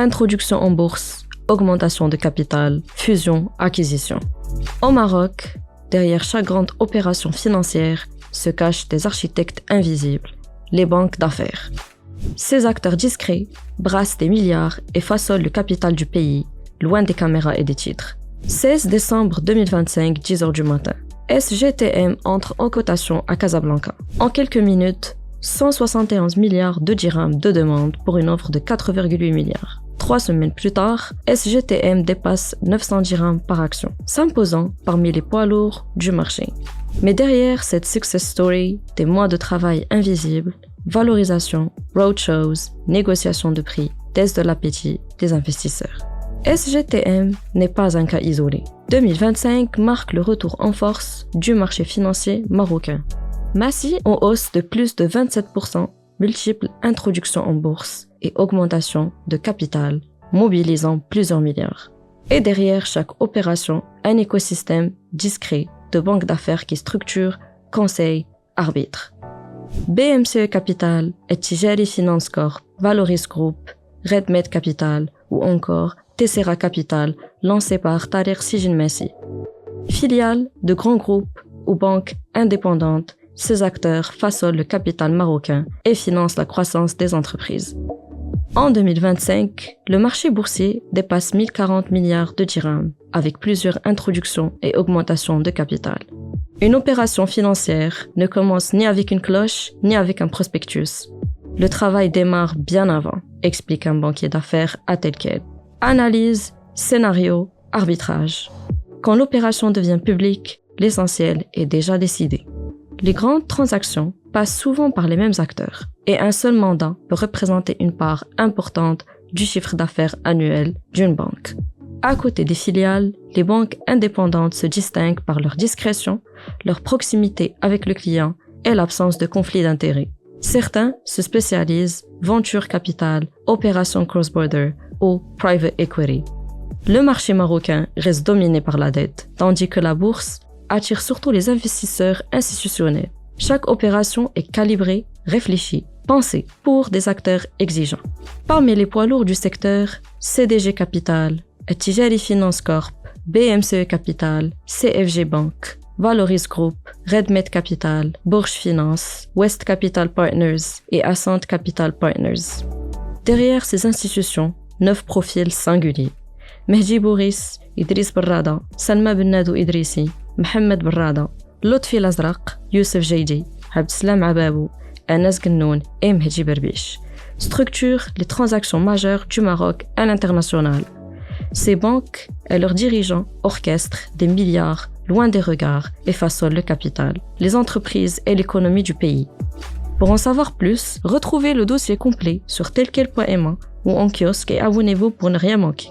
introduction en bourse, augmentation de capital, fusion, acquisition. Au Maroc, derrière chaque grande opération financière se cachent des architectes invisibles, les banques d'affaires. Ces acteurs discrets brassent des milliards et façonnent le capital du pays, loin des caméras et des titres. 16 décembre 2025, 10h du matin. SGTM entre en cotation à Casablanca. En quelques minutes, 171 milliards de dirhams de demande pour une offre de 4,8 milliards. 3 semaines plus tard, SGTM dépasse 900 dirhams par action, s'imposant parmi les poids lourds du marché. Mais derrière cette success story, des mois de travail invisibles, valorisation, roadshows, négociations de prix, tests de l'appétit des investisseurs. SGTM n'est pas un cas isolé. 2025 marque le retour en force du marché financier marocain. Massy en hausse de plus de 27%, multiples introductions en bourse et augmentation de capital, mobilisant plusieurs milliards. Et derrière chaque opération, un écosystème discret de banques d'affaires qui structure, conseille, arbitre. BMCE Capital, Tijari Finance Corp, Valoris Group, RedMed Capital ou encore Tessera Capital, lancé par Tariq Sijin Messi. Filiale de grands groupes ou banques indépendantes, ces acteurs façonnent le capital marocain et financent la croissance des entreprises. En 2025, le marché boursier dépasse 1040 milliards de dirhams, avec plusieurs introductions et augmentations de capital. Une opération financière ne commence ni avec une cloche, ni avec un prospectus. Le travail démarre bien avant, explique un banquier d'affaires à tel quel. Analyse, scénario, arbitrage. Quand l'opération devient publique, l'essentiel est déjà décidé. Les grandes transactions passent souvent par les mêmes acteurs et un seul mandat peut représenter une part importante du chiffre d'affaires annuel d'une banque. À côté des filiales, les banques indépendantes se distinguent par leur discrétion, leur proximité avec le client et l'absence de conflit d'intérêts. Certains se spécialisent venture capital, opérations cross-border ou private equity. Le marché marocain reste dominé par la dette, tandis que la bourse attire surtout les investisseurs institutionnels. Chaque opération est calibrée, réfléchie, pensée pour des acteurs exigeants. Parmi les poids lourds du secteur, CDG Capital, Tijari Finance Corp, BMCE Capital, CFG Bank, Valoris Group, RedMed Capital, Bourge Finance, West Capital Partners et Ascent Capital Partners. Derrière ces institutions, 9 profils singuliers. Mehdi Bourris, Idriss Barrada, Salma Bennadou Idrissi, Mohamed Barrada, Lotfi Lazraq, Youssef Jaidi, Abdeslam Ababou, Anas Gennoun et Mehdi Berbiche structurent les transactions majeures du Maroc à l'international. Ces banques et leurs dirigeants orchestrent des milliards loin des regards et façonnent le capital, les entreprises et l'économie du pays. Pour en savoir plus, retrouvez le dossier complet sur telquel.ma ou en kiosque et abonnez-vous pour ne rien manquer.